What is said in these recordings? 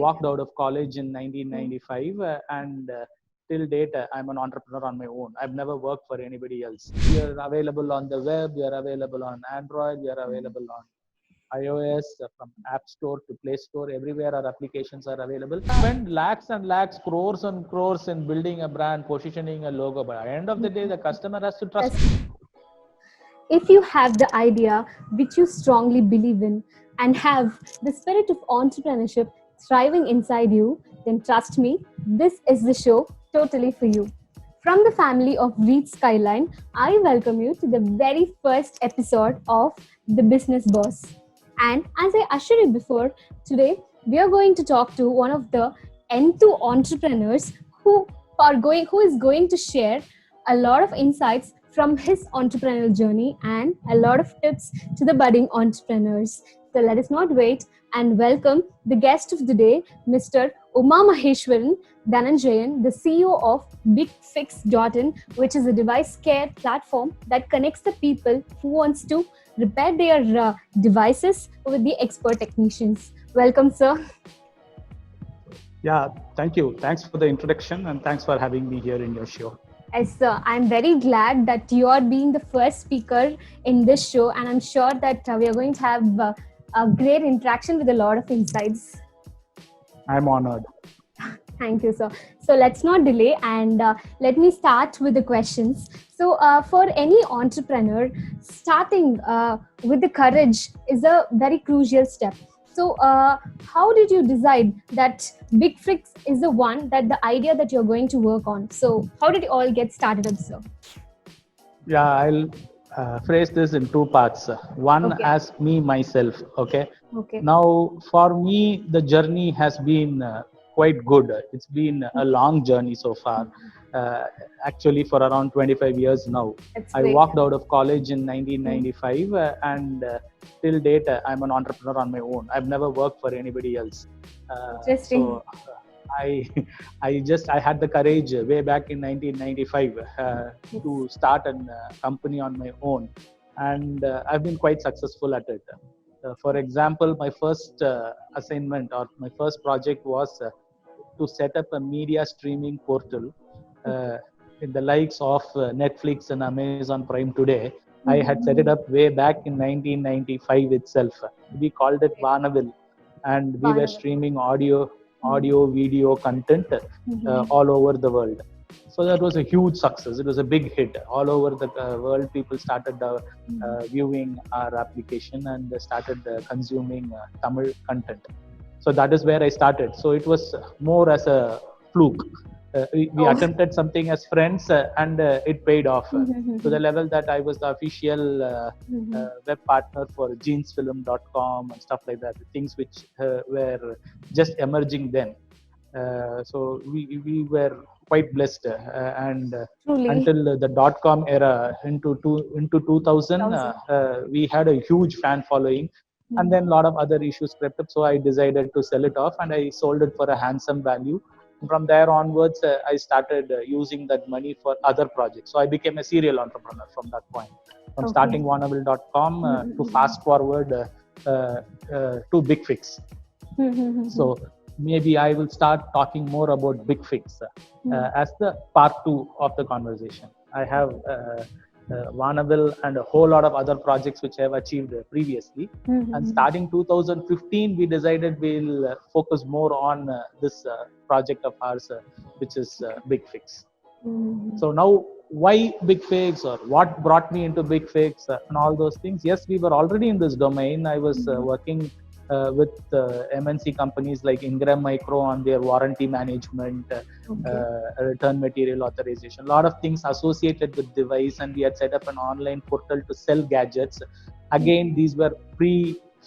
walked out of college in 1995 and till date, I'm an entrepreneur on my own. I've never worked for anybody else. We are available on the web, we are available on Android, we are available on iOS, from App Store to Play Store, everywhere our applications are available. Spend lakhs and lakhs, crores and crores in building a brand, positioning a logo, but at the end of the day, the customer has to trust. If you have the idea which you strongly believe in and have the spirit of entrepreneurship thriving inside you, then trust me, this is the show totally for you. From the family of Reed Skyline, I welcome you to the very first episode of The Business Boss. And as I ushered you before, today we are going to talk to one of the N2 entrepreneurs who is going to share a lot of insights from his entrepreneurial journey and a lot of tips to the budding entrepreneurs. So let us not wait and welcome the guest of the day, Mr. Uma Maheshwaran Dhananjayan, the CEO of BigFix.in, which is a device care platform that connects the people who wants to repair their devices with the expert technicians. Welcome, sir. Yeah, thank you. Thanks for the introduction and thanks for having me here in your show. Yes, sir. I'm very glad that you are being the first speaker in this show, and I'm sure that we are going to have a great interaction with a lot of insights. I'm honored. Thank you, sir. So let's not delay and let me start with the questions. So for any entrepreneur, starting with the courage is a very crucial step. So how did you decide that BigFix is the one, that the idea that you're going to work on? So how did it all get started up, sir? Yeah, I'll phrase this in two parts. One as me, myself. Okay. Now, for me, the journey has been quite good. It's been a long journey so far. Actually, for around 25 years now. I walked out of college in 1995 and till date, I'm an entrepreneur on my own. I've never worked for anybody else. Interesting. So I had the courage way back in 1995 to start a company on my own, and I've been quite successful at it. For example, my first assignment or my first project was to set up a media streaming portal in the likes of Netflix and Amazon Prime today. I had set it up way back in 1995 itself. We called it Vanaville, and we were streaming audio, video content all over the world. So that was a huge success. It was a big hit. All over the world, people started viewing our application and started consuming Tamil content. So that is where I started. So it was more as a fluke. We attempted something as friends and it paid off to the level that I was the official web partner for jeansfilm.com and stuff like that, things which were just emerging then. So we were quite blessed and until the dot-com era into 2000 we had a huge fan following. And then a lot of other issues crept up, so I decided to sell it off and I sold it for a handsome value. From there onwards, I started using that money for other projects. So I became a serial entrepreneur from that point. From starting Vanaville.com to fast forward to BigFix. So maybe I will start talking more about BigFix as the part 2 of the conversation. I have Vanaville and a whole lot of other projects which I have achieved previously. And starting 2015, we decided we'll focus more on this project of ours, which is BigFix. So now, why BigFix or what brought me into BigFix and all those things? Yes, we were already in this domain. I was working with MNC companies like Ingram Micro on their warranty management, return material authorization, a lot of things associated with device, and we had set up an online portal to sell gadgets. Again, these were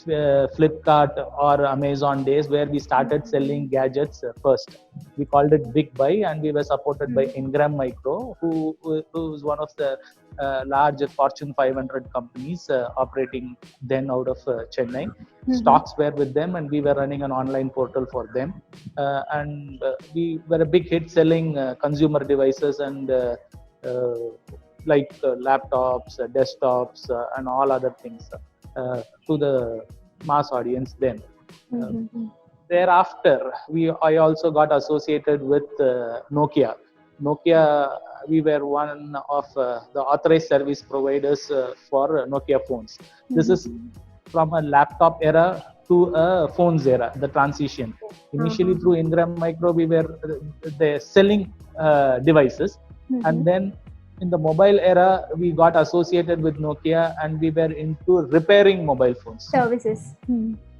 Flipkart or Amazon days where we started selling gadgets first. We called it Big Buy, and we were supported by Ingram Micro, who is one of the large Fortune 500 companies operating then out of Chennai. Stocks were with them, and we were running an online portal for them. And we were a big hit selling consumer devices and like laptops, desktops, and all other things to the mass audience then. thereafter, I also got associated with Nokia. Nokia, we were one of the authorized service providers for Nokia phones. This is from a laptop era to a phones era, the transition. Initially through Ingram Micro, we were selling devices, and then in the mobile era, we got associated with Nokia, and we were into repairing mobile phones. Services.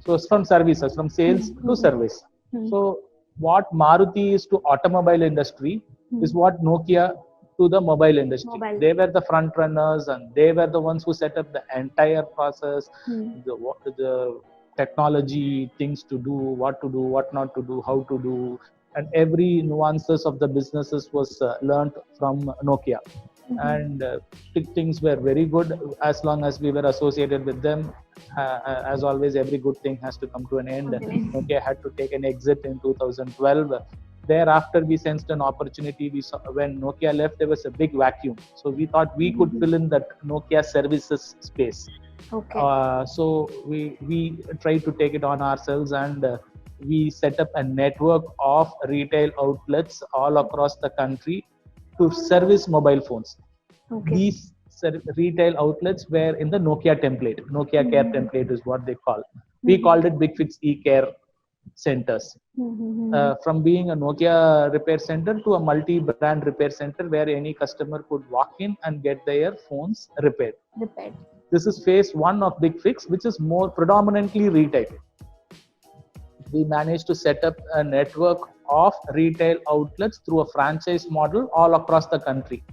So it's from services, from sales to service. So what Maruti is to automobile industry is what Nokia to the mobile industry. Mobile. They were the front runners, and they were the ones who set up the entire process, the technology, things to do, what to do, what not to do, how to do, and every nuances of the businesses was learned from Nokia. And things were very good as long as we were associated with them. As always, every good thing has to come to an end. Nokia had to take an exit in 2012. Thereafter, we sensed an opportunity. We saw when Nokia left, there was a big vacuum. So we thought we could fill in that Nokia services space. Okay. So we tried to take it on ourselves, and we set up a network of retail outlets all across the country to service mobile phones. Okay. These retail outlets were in the Nokia template. Nokia Care template is what they call. We called it Big Fix eCare centers. From being a Nokia repair center to a multi-brand repair center where any customer could walk in and get their phones repaired. This is phase one of Big Fix, which is more predominantly retail. We managed to set up a network of retail outlets through a franchise model all across the country,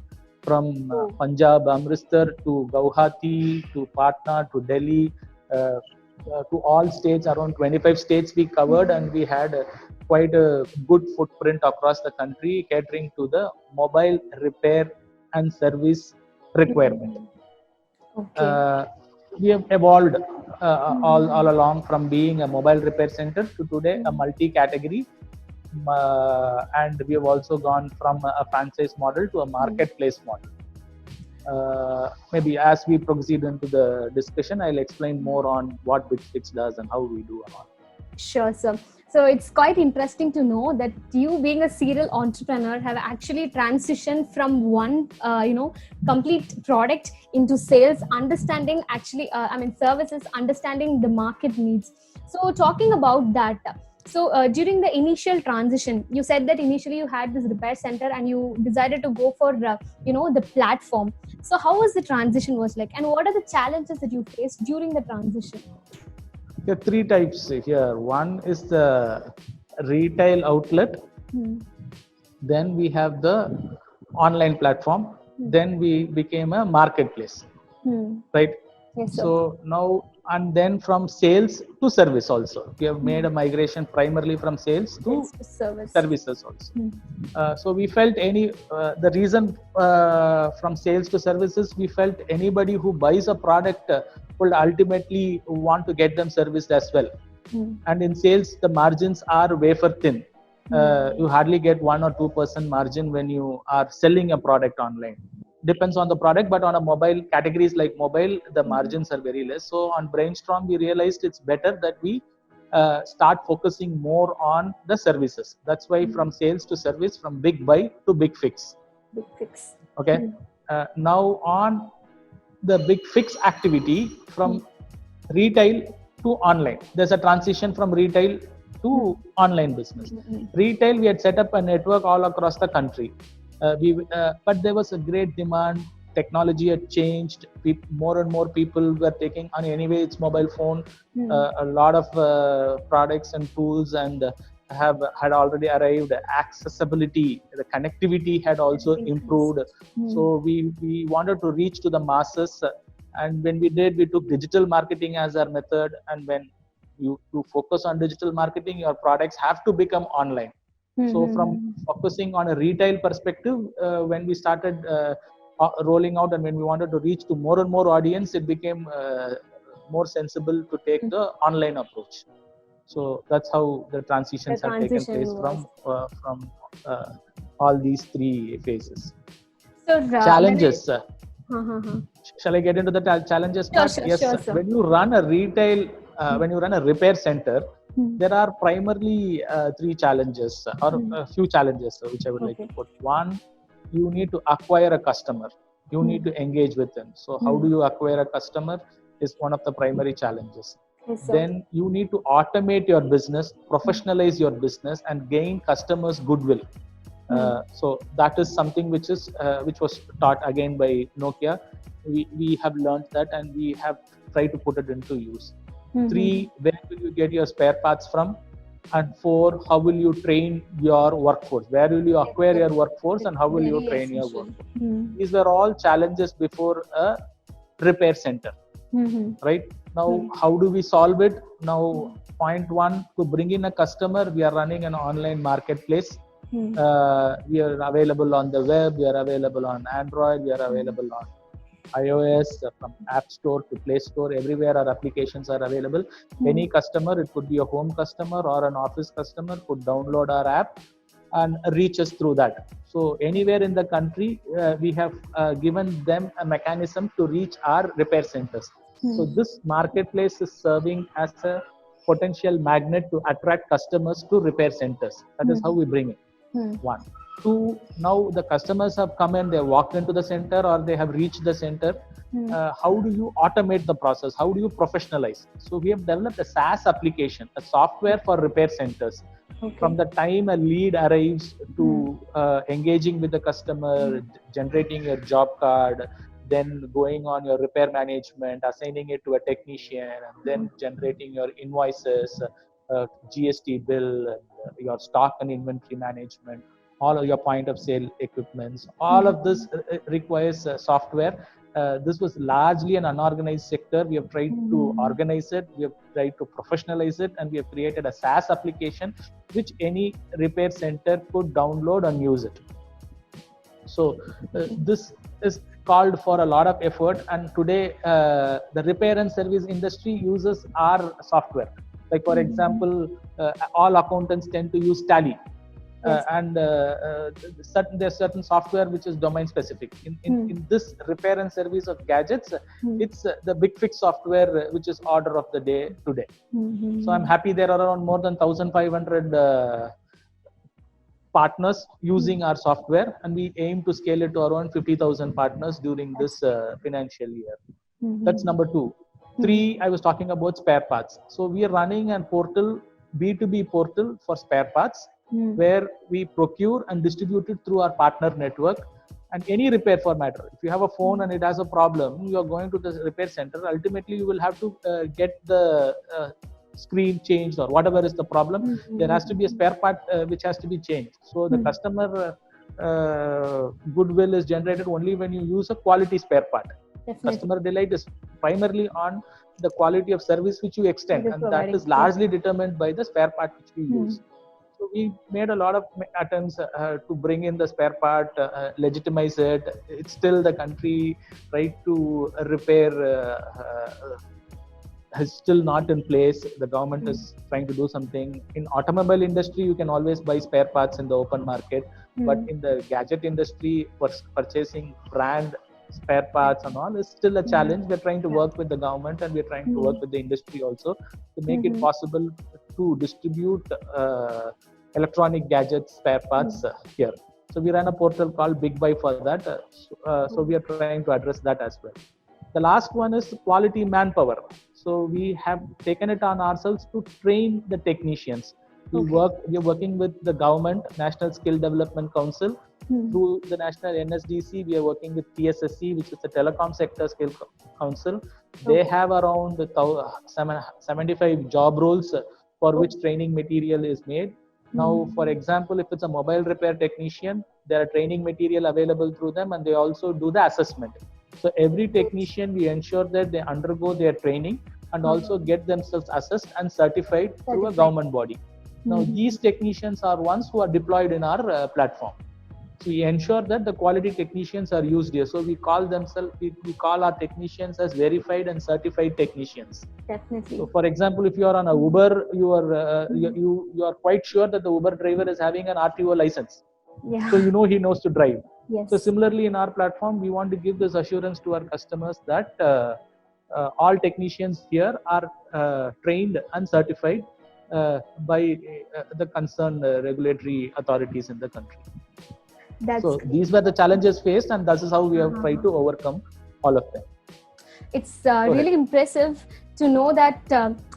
from Punjab, Amritsar to Guwahati to Patna to Delhi, to all states. Around 25 states we covered, and we had quite a good footprint across the country, catering to the mobile repair and service requirement. Okay. We have evolved all along from being a mobile repair center to today a multi-category, and we have also gone from a franchise model to a marketplace model. Maybe as we proceed into the discussion, I'll explain more on what Big Fix does and how we do and all. Sure, sir. So it's quite interesting to know that you, being a serial entrepreneur, have actually transitioned from one, complete product into sales, understanding services, understanding the market needs. So talking about that, during the initial transition, you said that initially you had this repair center and you decided to go for, the platform. So how was the transition was like, and what are the challenges that you faced during the transition? There are three types here. One is the retail outlet. Then we have the online platform. Then we became a marketplace. Right? Yes, sir. So now, and then from sales to service also. We have made a migration primarily from sales to services also. So we felt the reason from sales to services, we felt anybody who buys a product will ultimately want to get them serviced as well. And in sales, the margins are wafer thin. You hardly get 1 or 2% margin when you are selling a product online. Depends on the product, but on a mobile, categories like mobile, the margins are very less. So on Brainstorm, we realized it's better that we start focusing more on the services. That's why from sales to service, from Big Buy to Big Fix. Big Fix. Okay. Now on the Big Fix activity, from retail to online, there's a transition from retail to online business. Retail, we had set up a network all across the country. But there was a great demand. Technology had changed. More and more people were taking on, anyway it's mobile phone. A lot of products and tools and had already arrived. Accessibility, the connectivity had also improved. So we wanted to reach to the masses, and when we did, we took digital marketing as our method. And when you focus on digital marketing, your products have to become online. So from focusing on a retail perspective, when we started rolling out, and when we wanted to reach to more and more audience, it became more sensible to take the online approach. So that's how the transitions have taken place from all these three phases. So challenges. Shall I get into the challenges part? Sure, yes. Sure, sir. When you run a retail, when you run a repair center, there are primarily three challenges or a few challenges which I would like to put. One, you need to acquire a customer. You need to engage with them. So how do you acquire a customer is one of the primary challenges. Yes, sir. Then you need to automate your business, professionalize your business, and gain customers' goodwill. So that is something which was taught again by Nokia. We have learned that and we have tried to put it into use. 3, where will you get your spare parts from? And 4, how will you train your workforce? Where will you acquire your workforce and how will you train your workforce? These were all challenges before a repair center. Right now, how do we solve it? Now, point 1, to bring in a customer, we are running an online marketplace. We are available on the web, we are available on Android, we are available on iOS, from App Store to Play Store, everywhere our applications are available. Any customer, it could be a home customer or an office customer, could download our app and reach us through that. So anywhere in the country, we have given them a mechanism to reach our repair centers. So this marketplace is serving as a potential magnet to attract customers to repair centers. That is how we bring it. 1. 2, now the customers have come and they walked into the center or they have reached the center. How do you automate the process? How do you professionalize? So we have developed a SaaS application, a software for repair centers. From the time a lead arrives to engaging with the customer, generating your job card, then going on your repair management, assigning it to a technician, and then generating your invoices, GST bill, your stock and inventory management, all of your point of sale equipments. All of this requires software. This was largely an unorganized sector. We have tried to organize it, we have tried to professionalize it, and we have created a SaaS application which any repair center could download and use it. So this is called for a lot of effort, and today the repair and service industry uses our software. Like for example, all accountants tend to use Tally. And there's certain software which is domain specific. In this repair and service of gadgets, it's the Big Fix software which is order of the day today. So I'm happy there are around more than 1,500 partners using our software, and we aim to scale it to around 50,000 partners during this financial year. That's number 2. 3, I was talking about spare parts. So we are running a portal, B2B portal for spare parts, where we procure and distribute it through our partner network. And any repair for matter, if you have a phone and it has a problem, you are going to the repair center, ultimately you will have to get the screen changed or whatever is the problem. There has to be a spare part which has to be changed. So the customer goodwill is generated only when you use a quality spare part. Definitely. Customer delight is primarily on the quality of service which you extend, and that is largely determined by the spare part which we use. So we made a lot of attempts to bring in the spare part, legitimize it. It's still the country right to repair is still not in place. The government is trying to do something. In automobile industry, you can always buy spare parts in the open market, but in the gadget industry, purchasing brand spare parts and all is still a challenge. We're trying to work with the government, and we're trying to work with the industry also to make it possible to distribute electronic gadgets spare parts here. So we run a portal called Big Buy for that. So we are trying to address that as well. The last one is quality manpower. So we have taken it on ourselves to train the technicians. We are working with the government, National Skill Development Council. Through the National NSDC, we are working with TSSC, which is the Telecom Sector Skill Council. They have around 75 job roles for which training material is made. Now, for example, if it's a mobile repair technician, there are training material available through them, and they also do the assessment. So every technician, we ensure that they undergo their training and also get themselves assessed and certified through a government body. Now, these technicians are ones who are deployed in our platform. So we ensure that the quality technicians are used here. So we call our technicians as verified and certified technicians. Definitely. So for example, if you are on a Uber, you are quite sure that the Uber driver is having an RTO license. Yeah. So you know he knows to drive. Yes. So similarly, in our platform, we want to give this assurance to our customers that all technicians here are trained and certified by the concerned regulatory authorities in the country. That's So great. these were the challenges faced, and that is how we have tried to overcome all of them. It's ahead. really impressive to know that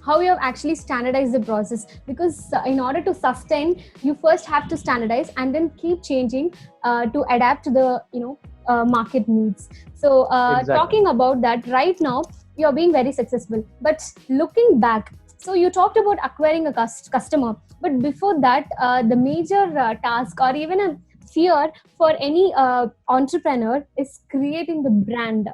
how you have actually standardized the process, because in order to sustain, you first have to standardize and then keep changing to adapt to the market needs. So Exactly. talking about that, right now you're being very successful, but looking back, so you talked about acquiring a customer, but before that the major task or even a fear for any entrepreneur is creating the brand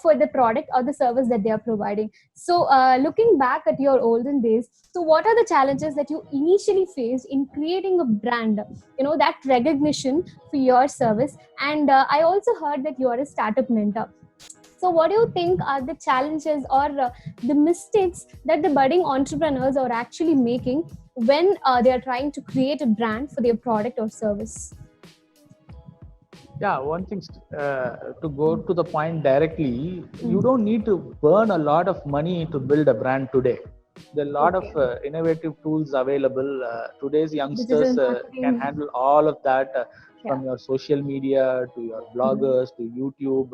for the product or the service that they are providing. So looking back at your olden days, so what are the challenges that you initially faced in creating a brand, that recognition for your service? And I also heard that you are a startup mentor. So what do you think are the challenges or the mistakes that the budding entrepreneurs are actually making when they are trying to create a brand for their product or service? Yeah, one thing, to go to the point directly, you don't need to burn a lot of money to build a brand today. There are a lot of innovative tools available. Today's youngsters can handle all of that, from your social media to your bloggers to YouTube.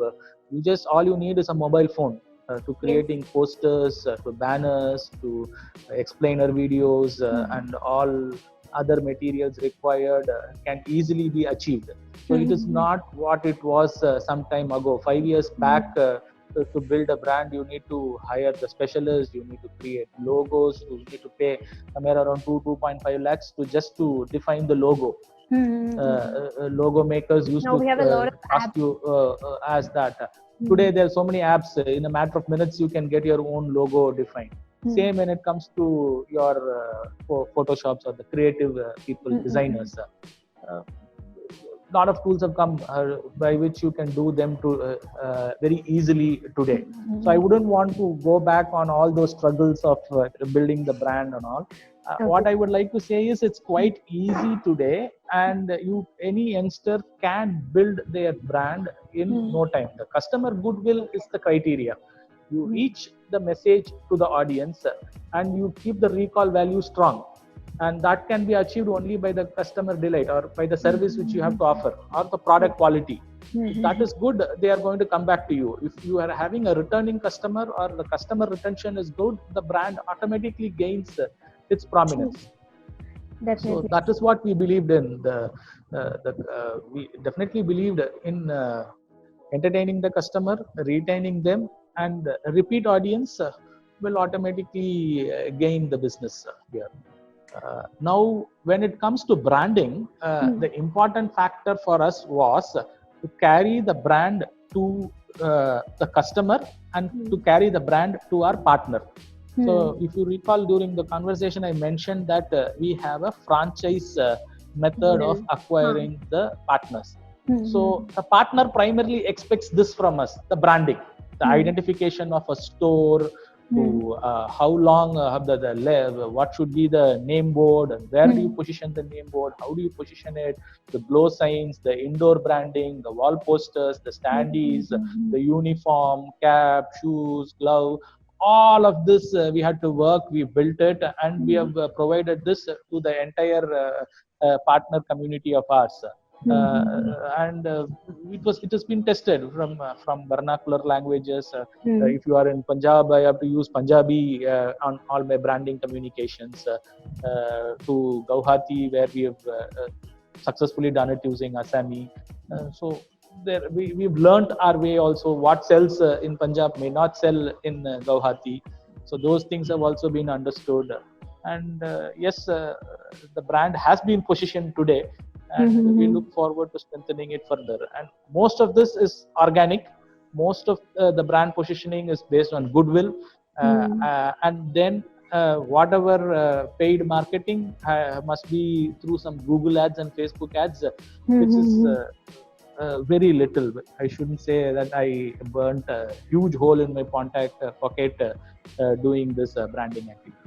All you need is a mobile phone to creating posters, to banners, to explainer videos, and all other materials required can easily be achieved. So it is not what it was some time ago. 5 years back, to build a brand, you need to hire the specialists, you need to create logos, you need to pay somewhere around 2.5 lakhs to define the logo. Logo makers used Now we have a lot of ask apps. you as that. Today there are so many apps. In a matter of minutes, you can get your own logo defined. Same when it comes to your Photoshops or the creative people, designers. Lot of tools have come by which you can do them to very easily today. So I wouldn't want to go back on all those struggles of building the brand and all. What I would like to say is it's quite easy today, and any youngster can build their brand in no time. The customer goodwill is the criteria. You reach the message to the audience, and you keep the recall value strong, and that can be achieved only by the customer delight or by the service which you have to offer or the product quality. If that is good, they are going to come back to you. If you are having a returning customer or the customer retention is good, the brand automatically gains its prominence. Definitely. So that is what we believed in. We definitely believed in entertaining the customer, retaining them, and repeat audience will automatically gain the business here. Now, when it comes to branding, the important factor for us was to carry the brand to the customer and to carry the brand to our partner. So, if you recall during the conversation, I mentioned that we have a franchise method of acquiring the partners. So, the partner primarily expects this from us: the branding, the identification of a store, to how long what should be the name board, and where do you position the name board, how do you position it, the glow signs, the indoor branding, the wall posters, the standees, the uniform, cap, shoes, glove. All of this we had to work. We built it, and we have provided this to the entire partner community of ours. And it has been tested from vernacular languages. If you are in Punjab, I have to use Punjabi on all my branding communications. To Guwahati, where we have successfully done it using Assami. So we've learnt our way also. What sells in Punjab may not sell in Guwahati. So those things have also been understood. And yes, the brand has been positioned today, and we look forward to strengthening it further. And most of this is organic. Most of the brand positioning is based on goodwill, and then whatever paid marketing must be through some Google ads and Facebook ads, which is very little. I shouldn't say that I burnt a huge hole in my pocket doing this branding activity.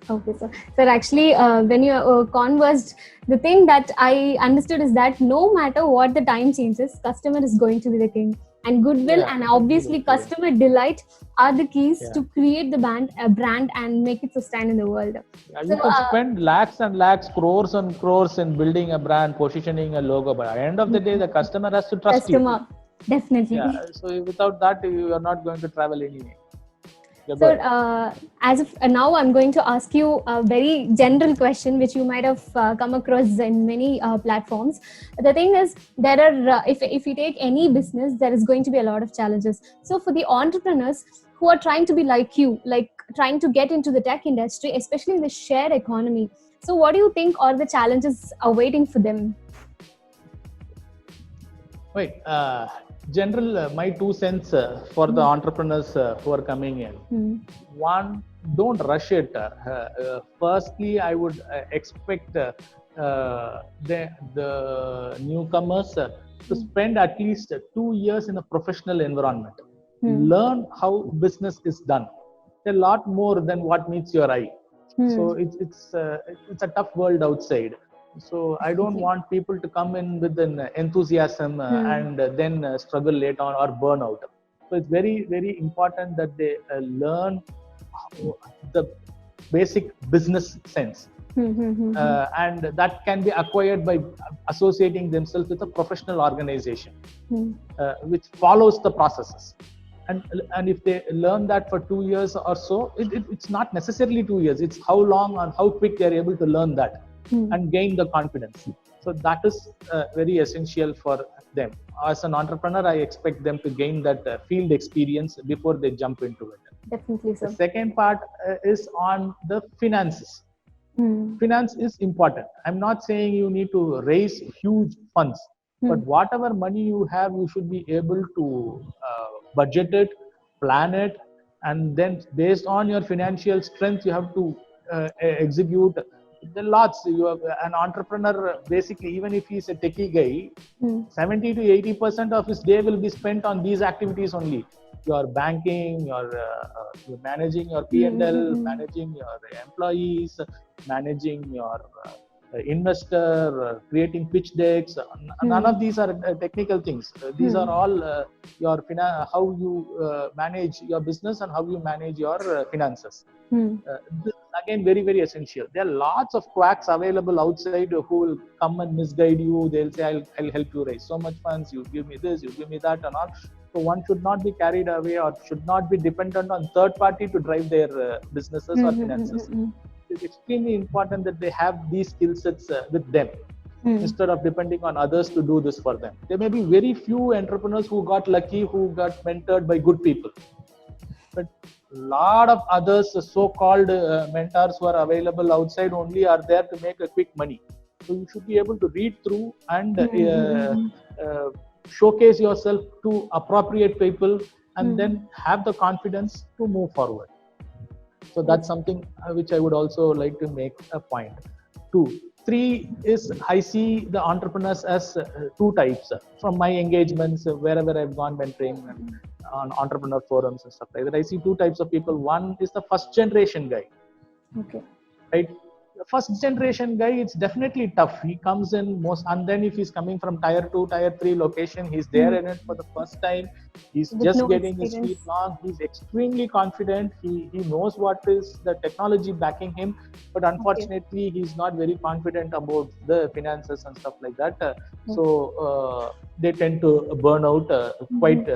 Okay, so sir, actually, when you conversed, the thing that I understood is that no matter what the time changes, customer is going to be the king. and goodwill, Yeah, and obviously absolutely. customer delight are the keys Yeah. to create the brand and make it sustain in the world. Yeah, So you can spend lakhs and lakhs, crores and crores in building a brand, positioning a logo, but at the end of the day, the customer has to trust you. customer, definitely. Yeah, so without that, you are not going to travel anyway. Yeah, go So, ahead. as of now, I'm going to ask you a very general question, which you might have come across in many platforms. The thing is, there are if you take any business, there is going to be a lot of challenges. So, for the entrepreneurs who are trying to be like you, like trying to get into the tech industry, especially in the shared economy, so what do you think are the challenges awaiting for them? Wait, general, my 2 cents for the entrepreneurs who are coming in. One, don't rush it. Firstly, I would expect the newcomers to spend at least 2 years in a professional environment. Learn how business is done. A lot more than what meets your eye. So it's a tough world outside. So I don't want people to come in with an enthusiasm and then struggle later on or burn out. So it's very important that they learn the basic business sense. And that can be acquired by associating themselves with a professional organization which follows the processes. And if they learn that for 2 years or so, it's not necessarily 2 years. It's how long and how quick they're able to learn that and gain the confidence. So that is very essential for them. As an entrepreneur, I expect them to gain that field experience before they jump into it. Definitely, The sir. second part is on the finances. Finance is important. I'm not saying you need to raise huge funds, but whatever money you have, you should be able to budget it, plan it, and then based on your financial strength, you have to execute. The lots you have an entrepreneur basically, even if he's a techie guy, 70 to 80% of his day will be spent on these activities only. Your banking, you're managing your P&L, managing your employees, managing your investor, creating pitch decks. None of these are technical things. These are all how you manage your business and how you manage your finances. This is again very essential. There are lots of quacks available outside who will come and misguide you. They'll say, I'll help you raise so much funds, you give me this, you give me that, and all. So one should not be carried away or should not be dependent on third party to drive their businesses or finances. It's extremely important that they have these skill sets with them instead of depending on others to do this for them. There may be very few entrepreneurs who got lucky, who got mentored by good people. But a lot of others, so-called mentors who are available outside only are there to make a quick money. So you should be able to read through and showcase yourself to appropriate people and then have the confidence to move forward. So that's something which I would also like to make a point. 2. 3 is I see the entrepreneurs as two types. From my engagements, wherever I've gone mentoring on entrepreneur forums and stuff like that, I see two types of people. One is the first generation guy. Okay. Right? The first generation guy, it's definitely tough. He comes in and then if he's coming from tier 2, tier 3 location, he's there in it for the first time. He's With just no getting his experience. feet long. He's extremely confident. He knows what is the technology backing him, but unfortunately, he's not very confident about the finances and stuff like that. So they tend to burn out quite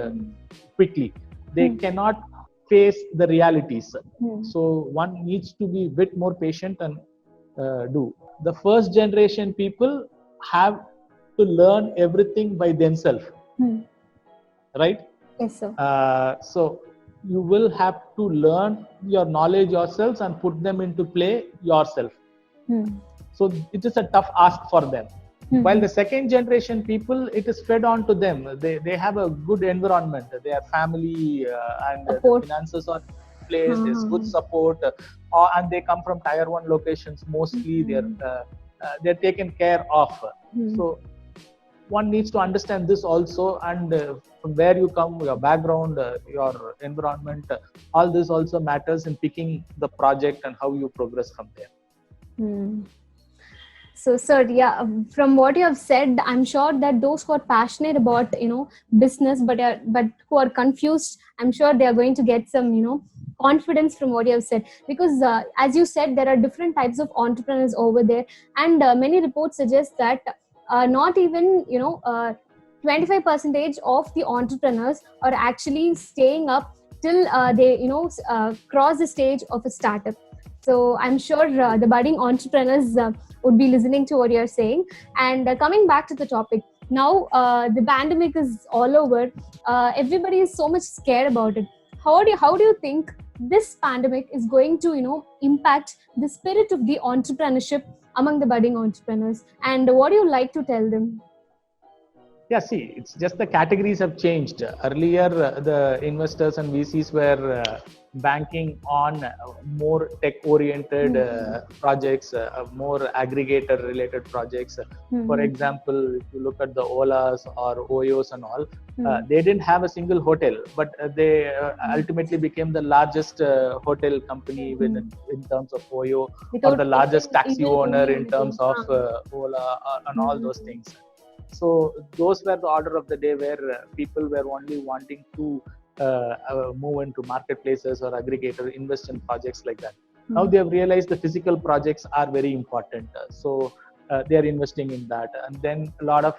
quickly. They cannot face the realities. So one needs to be a bit more patient and do. The first generation people have to learn everything by themselves, right? Yes, sir. So you will have to learn your knowledge yourselves and put them into play yourself. So it is a tough ask for them. While the second generation people, it is fed on to them. They have a good environment. Their family and the finances are in place. There's good support, and they come from tier 1 locations. Mostly they're taken care of. So one needs to understand this also, and from where you come, your background, your environment, all this also matters in picking the project and how you progress from there. So, sir, yeah, from what you have said, I'm sure that those who are passionate about, business, but who are confused, I'm sure they are going to get some, confidence from what you have said. Because, as you said, there are different types of entrepreneurs over there, and many reports suggest that not even, 25 percentage of the entrepreneurs are actually staying up till they, cross the stage of a startup. So I'm sure the budding entrepreneurs would be listening to what you're saying. And coming back to the topic, now the pandemic is all over. Everybody is so much scared about it. How do you think this pandemic is going to impact the spirit of the entrepreneurship among the budding entrepreneurs? And what do you like to tell them? Yeah, see, it's just the categories have changed. Earlier, the investors and VCs were banking on more tech-oriented projects, more aggregator-related projects. For example, if you look at the Olas or Oyos and all, they didn't have a single hotel, but they ultimately became the largest hotel company in terms of Oyo, or Without the largest taking taxi even owner only in terms anything. of Ola and all those things. So those were the order of the day where people were only wanting to move into marketplaces or aggregator, invest in projects like that. Now they have realized the physical projects are very important. So they are investing in that. And then a lot of,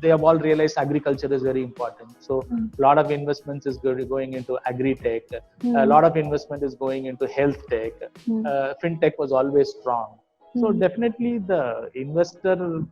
they have all realized agriculture is very important. So a lot of investments is going into agri-tech. A lot of investment is going into health tech. Fintech was always strong. So definitely the investor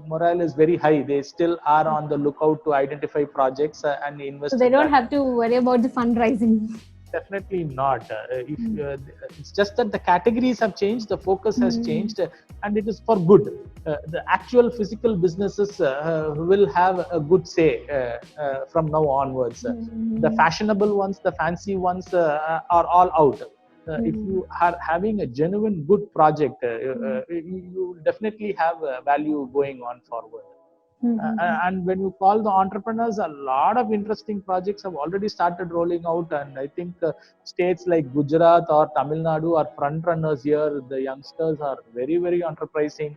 morale is very high. They still are on the lookout to identify projects and invest So they in don't that. have to worry about the fundraising. Definitely not. It's just that the categories have changed, the focus has changed, and it is for good. The actual physical businesses will have a good say from now onwards. The fashionable ones, the fancy ones are all out. If you are having a genuine good project, you definitely have value going on forward. And when you call the entrepreneurs, a lot of interesting projects have already started rolling out. And I think states like Gujarat or Tamil Nadu are front runners here. The youngsters are very, very enterprising.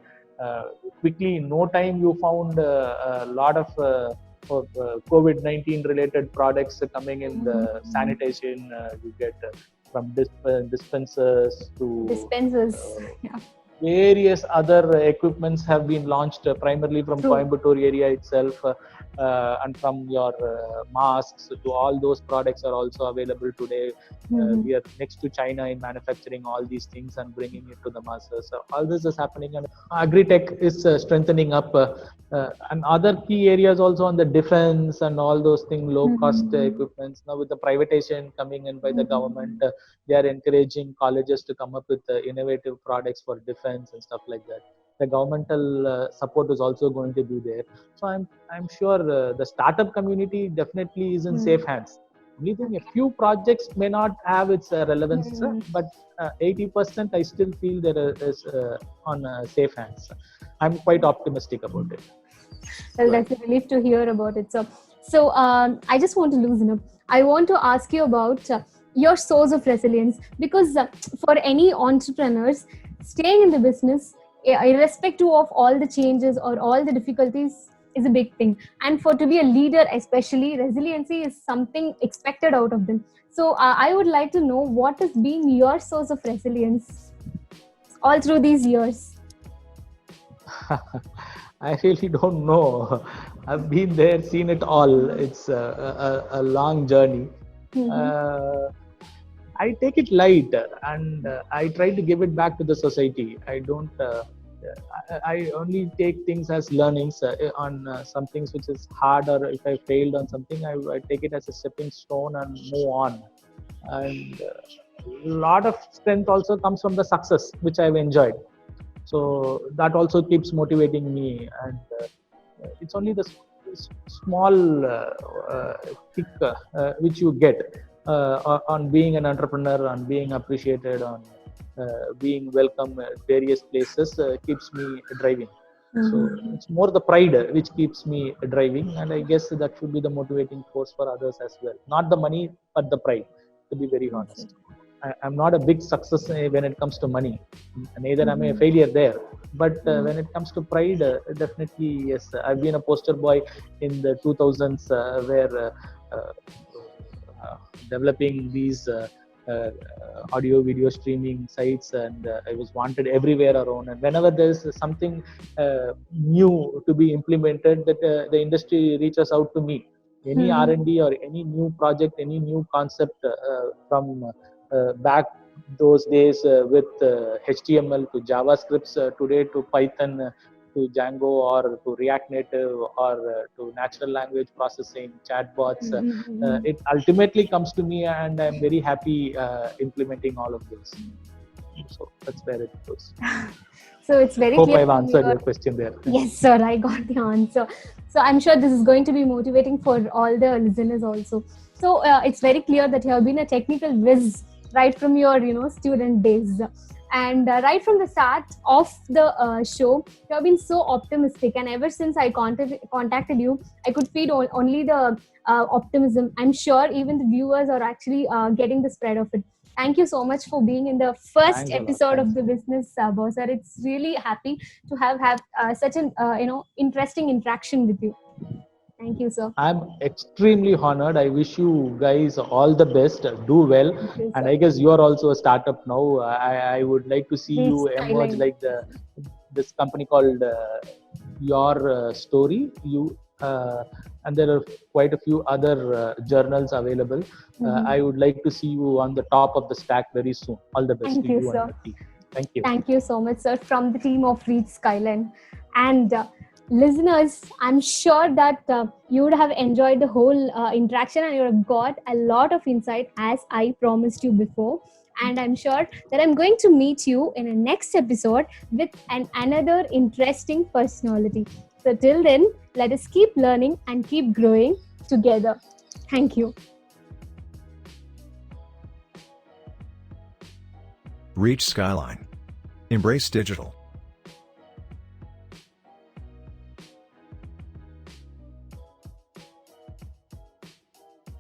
Quickly, in no time, you found a lot of COVID-19 related products coming in the sanitation. You get from dispensers to Dispensers. Yeah. various other equipments have been launched primarily from True. Coimbatore area itself, and from your masks to all those products are also available today. We are next to China in manufacturing all these things and bringing it to the masses. So all this is happening, and agri-tech is strengthening up. And other key areas also on the defense and all those things, low cost equipments. Now with the privatization coming in by the government, they are encouraging colleges to come up with innovative products for defense and stuff like that. The governmental support is also going to be there. So I'm sure the startup community definitely is in safe hands. Only thing, a few projects may not have its relevance, but 80% I still feel there is on safe hands. I'm quite optimistic about it. Well, that's a relief to hear about it. So I just want to loosen up. I want to ask you about your source of resilience, because for any entrepreneurs, staying in the business, irrespective of all the changes or all the difficulties, is a big thing. And for to be a leader, especially, resiliency is something expected out of them. So I would like to know what has been your source of resilience all through these years. I really don't know. I've been there, seen it all. It's a long journey. I take it light, and I try to give it back to the society. I don't. I only take things as learnings on some things which is hard, or if I failed on something, I take it as a stepping stone and move on. And a lot of strength also comes from the success which I've enjoyed. So that also keeps motivating me. And it's only the small kick which you get on being an entrepreneur, on being appreciated, on being welcome at various places keeps me driving. So it's more the pride which keeps me driving, and I guess that should be the motivating force for others as well. Not the money, but the pride, to be very honest. I'm not a big success when it comes to money. Neither am I a failure there. But when it comes to pride, definitely yes. I've been a poster boy in the 2000s, where developing these audio video streaming sites, and I was wanted everywhere around. And whenever there's something new to be implemented, that the industry reaches out to me. Any R&D or any new project, any new concept, from back those days, with HTML to JavaScripts, today to Python, to Django, or to React Native, or to natural language processing, chatbots. It ultimately comes to me, and I'm very happy implementing all of those. So that's where it goes. So it's very Hope clear. I've answered your question there. Yes, sir, I got the answer. So I'm sure this is going to be motivating for all the listeners also. So it's very clear that you have been a technical whiz right from your student days. And right from the start of the show, you have been so optimistic. And ever since I contacted you, I could feed only the optimism. I'm sure even the viewers are actually getting the spread of it. Thank you so much for being in the first Thanks a lot. episode of Thanks. the Business Boss. Sir. It's really happy to have such an interesting interaction with you. Thank you, sir. I'm extremely honored. I wish you guys all the best. Do well. Thank you, And sir. I guess you are also a startup now. I would like to see Reach you emerge Skyline. like this company called Your Story. And there are quite a few other journals available. I would like to see you on the top of the stack very soon. All the best Thank to you, you sir. and the team. Thank you. Thank you so much, sir, from the team of Reach Skyline. And listeners, I'm sure that you would have enjoyed the whole interaction, and you would have got a lot of insight, as I promised you before. And I'm sure that I'm going to meet you in a next episode with another interesting personality. So till then, let us keep learning and keep growing together. Thank you. Reach Skyline. Embrace digital.